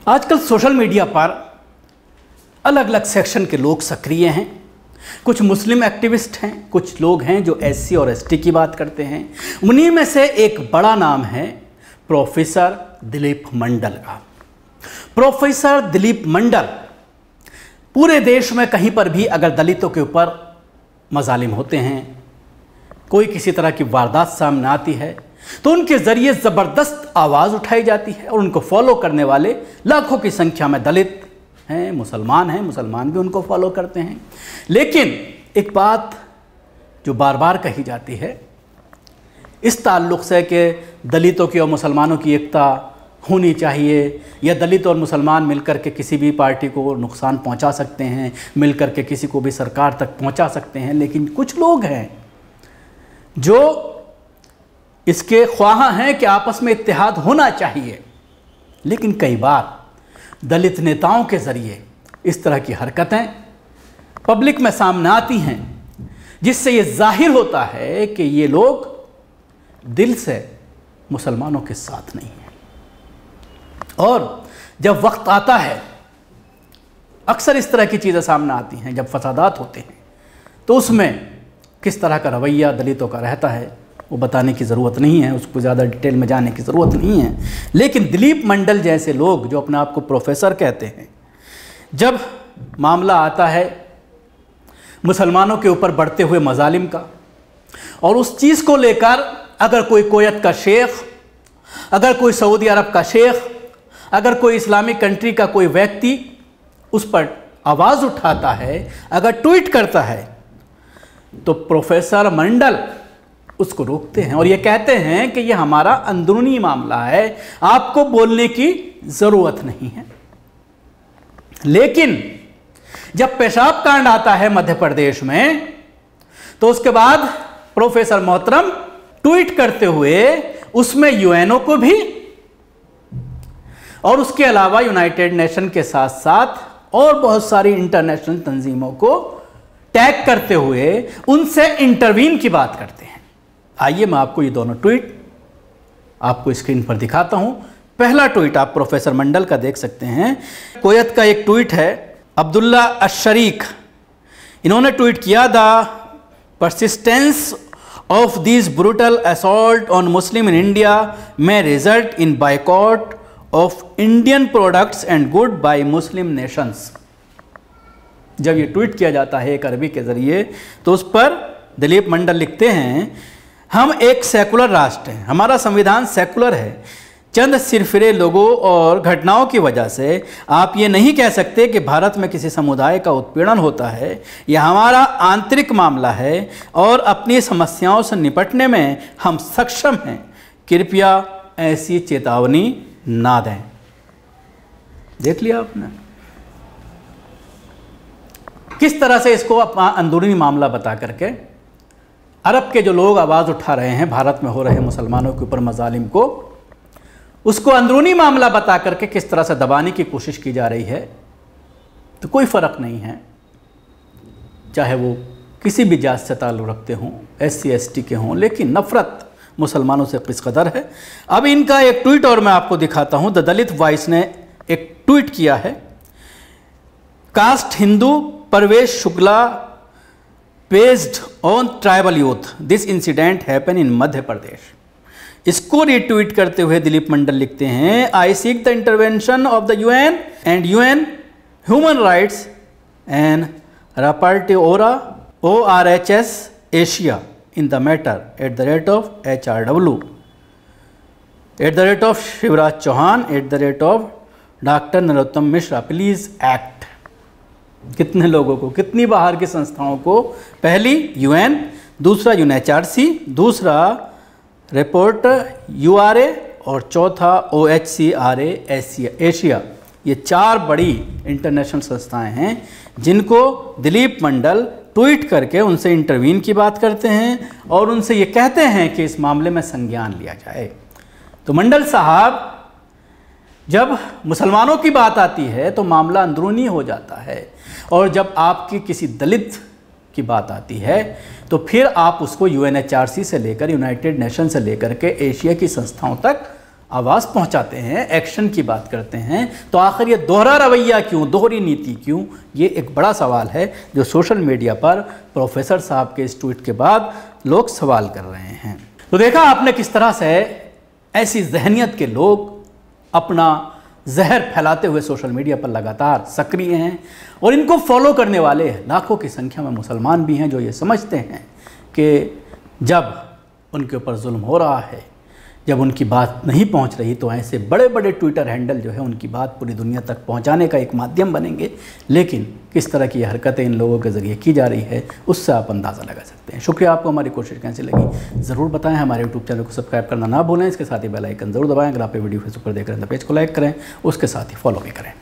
आजकल social media पर अलग अलग सेक्शन के लोग सक्रिय हैं। कुछ मुस्लिम एक्टिविस्ट हैं, कुछ लोग हैं जो एससी और एसटी की बात करते हैं। उन्हीं में से एक बड़ा नाम है प्रोफेसर दिलीप मंडल का। प्रोफेसर दिलीप मंडल पूरे देश में कहीं पर भी अगर दलितों के ऊपर मजालिम होते हैं, कोई किसी तरह की वारदात सामने आती है, तो उनके ज़रिए ज़बरदस्त आवाज़ उठाई जाती है और उनको फॉलो करने वाले लाखों की संख्या में दलित हैं, मुसलमान भी उनको फॉलो करते हैं। लेकिन एक बात जो बार बार कही जाती है इस ताल्लुक़ से कि दलितों की और मुसलमानों की एकता होनी चाहिए, या दलित और मुसलमान मिलकर के किसी भी पार्टी को नुकसान पहुंचा सकते हैं, मिलकर के किसी को भी सरकार तक पहुंचा सकते हैं। लेकिन कुछ लोग हैं जो इसके ख्वाह हैं कि आपस में इत्तेहाद होना चाहिए, लेकिन कई बार दलित नेताओं के ज़रिए इस तरह की हरकतें पब्लिक में सामने आती हैं, जिससे ये जाहिर होता है कि ये लोग दिल से मुसलमानों के साथ नहीं हैं। और जब वक्त आता है, अक्सर इस तरह की चीज़ें सामने आती हैं, जब फसादात होते हैं, तो उसमें किस तरह का रवैया दलितों का रहता है वो बताने की ज़रूरत नहीं है, उसको ज़्यादा डिटेल में जाने की ज़रूरत नहीं है। लेकिन दिलीप मंडल जैसे लोग जो अपने आप को प्रोफेसर कहते हैं, जब मामला आता है मुसलमानों के ऊपर बढ़ते हुए मजालिम का, और उस चीज़ को लेकर अगर कोई कुवैत का शेख, अगर कोई सऊदी अरब का शेख, अगर कोई इस्लामिक कंट्री का कोई व्यक्ति उस पर आवाज़ उठाता है, अगर ट्वीट करता है, तो प्रोफेसर मंडल उसको रोकते हैं और ये कहते हैं कि ये हमारा अंदरूनी मामला है, आपको बोलने की ज़रूरत नहीं है। लेकिन जब पेशाब कांड आता है मध्य प्रदेश में, तो उसके बाद प्रोफेसर मोहतरम ट्वीट करते हुए उसमें यूएनओ को भी और उसके अलावा यूनाइटेड नेशन के साथ साथ और बहुत सारी इंटरनेशनल तंजीमों को टैग करते हुए उनसे इंटरवीन की बात करते हैं। आइए मैं आपको ये दोनों ट्वीट आपको स्क्रीन पर दिखाता हूं। पहला ट्वीट आप प्रोफेसर मंडल का देख सकते हैं। कुवैत का एक ट्वीट है, अब्दुल्ला अशरीक, इन्होंने ट्वीट किया, the persistence of this brutal assault on Muslim in India may result in boycott of Indian products and good by Muslim nations। जब ये ट्वीट किया जाता है एक अरबी के ज़रिए, तो उस पर दिलीप मंडल लिखते हैं, हम एक सेकुलर राष्ट्र हैं, हमारा संविधान सेकुलर है। चंद सिरफिरे लोगों और घटनाओं की वजह से आप ये नहीं कह सकते कि भारत में किसी समुदाय का उत्पीड़न होता है। यह हमारा आंतरिक मामला है और अपनी समस्याओं से निपटने में हम सक्षम हैं। कृपया ऐसी चेतावनी ना दें। देख लिया आपने किस तरह से इसको अपना अंदरूनी मामला बता करके अरब के जो लोग आवाज़ उठा रहे हैं भारत में हो रहे मुसलमानों के ऊपर मजालिम को, उसको अंदरूनी मामला बता करके किस तरह से दबाने की कोशिश की जा रही है। तो कोई फ़र्क नहीं है, चाहे वो किसी भी जात से ताल्लुक़ रखते हों, एससी एसटी के हों, लेकिन नफ़रत मुसलमानों से किस कदर है। अब इनका एक ट्वीट और मैं आपको दिखाता हूँ। द दलित वॉइस ने एक ट्वीट किया है, caste Hindu Parvesh Shukla based on tribal youth, this incident happen in Madhya Pradesh. इसको रिट्वीट करते हुए दिलीप मंडल लिखते हैं, I seek the intervention of the UN and UN human rights and rapporteur ORHS Asia in the matter at the rate of HRW, at the rate of Shivraj Chauhan, at the rate of doctor Narottam Mishra, please act. कितने लोगों को, कितनी बाहर की संस्थाओं को, पहली UN, दूसरा UNHRC, दूसरा रिपोर्ट URA और चौथा OHCRA एशिया। ये 4 बड़ी इंटरनेशनल संस्थाएं हैं जिनको दिलीप मंडल ट्वीट करके उनसे इंटरवीन की बात करते हैं और उनसे ये कहते हैं कि इस मामले में संज्ञान लिया जाए। तो मंडल साहब, जब मुसलमानों की बात आती है तो मामला अंदरूनी हो जाता है, और जब आपकी किसी दलित की बात आती है तो फिर आप उसको UNHRC से लेकर यूनाइटेड नेशन से लेकर के एशिया की संस्थाओं तक आवाज़ पहुंचाते हैं, एक्शन की बात करते हैं, तो आखिर ये दोहरा रवैया क्यों, दोहरी नीति क्यों? ये एक बड़ा सवाल है जो सोशल मीडिया पर प्रोफेसर साहब के इस ट्वीट के बाद लोग सवाल कर रहे हैं। तो देखा आपने किस तरह से ऐसी जहनियत के लोग अपना जहर फैलाते हुए सोशल मीडिया पर लगातार सक्रिय हैं, और इनको फॉलो करने वाले लाखों की संख्या में मुसलमान भी हैं जो ये समझते हैं कि जब उनके ऊपर जुल्म हो रहा है, जब उनकी बात नहीं पहुंच रही, तो ऐसे बड़े बड़े ट्विटर हैंडल जो है उनकी बात पूरी दुनिया तक पहुंचाने का एक माध्यम बनेंगे। लेकिन किस तरह की हरकतें इन लोगों के ज़रिए की जा रही है उससे आप अंदाज़ा लगा सकते हैं। शुक्रिया, आपको हमारी कोशिश कैसी लगी ज़रूर बताएं। हमारे यूट्यूब चैनल को सब्सक्राइब करना ना भूलें, इसके साथ ही बेल आइकन ज़रूर दबाएं। अगर आप ये वीडियो फेसबुक पर देख रहे हैं तो पेज को लाइक करें, उसके साथ ही फॉलो भी करें।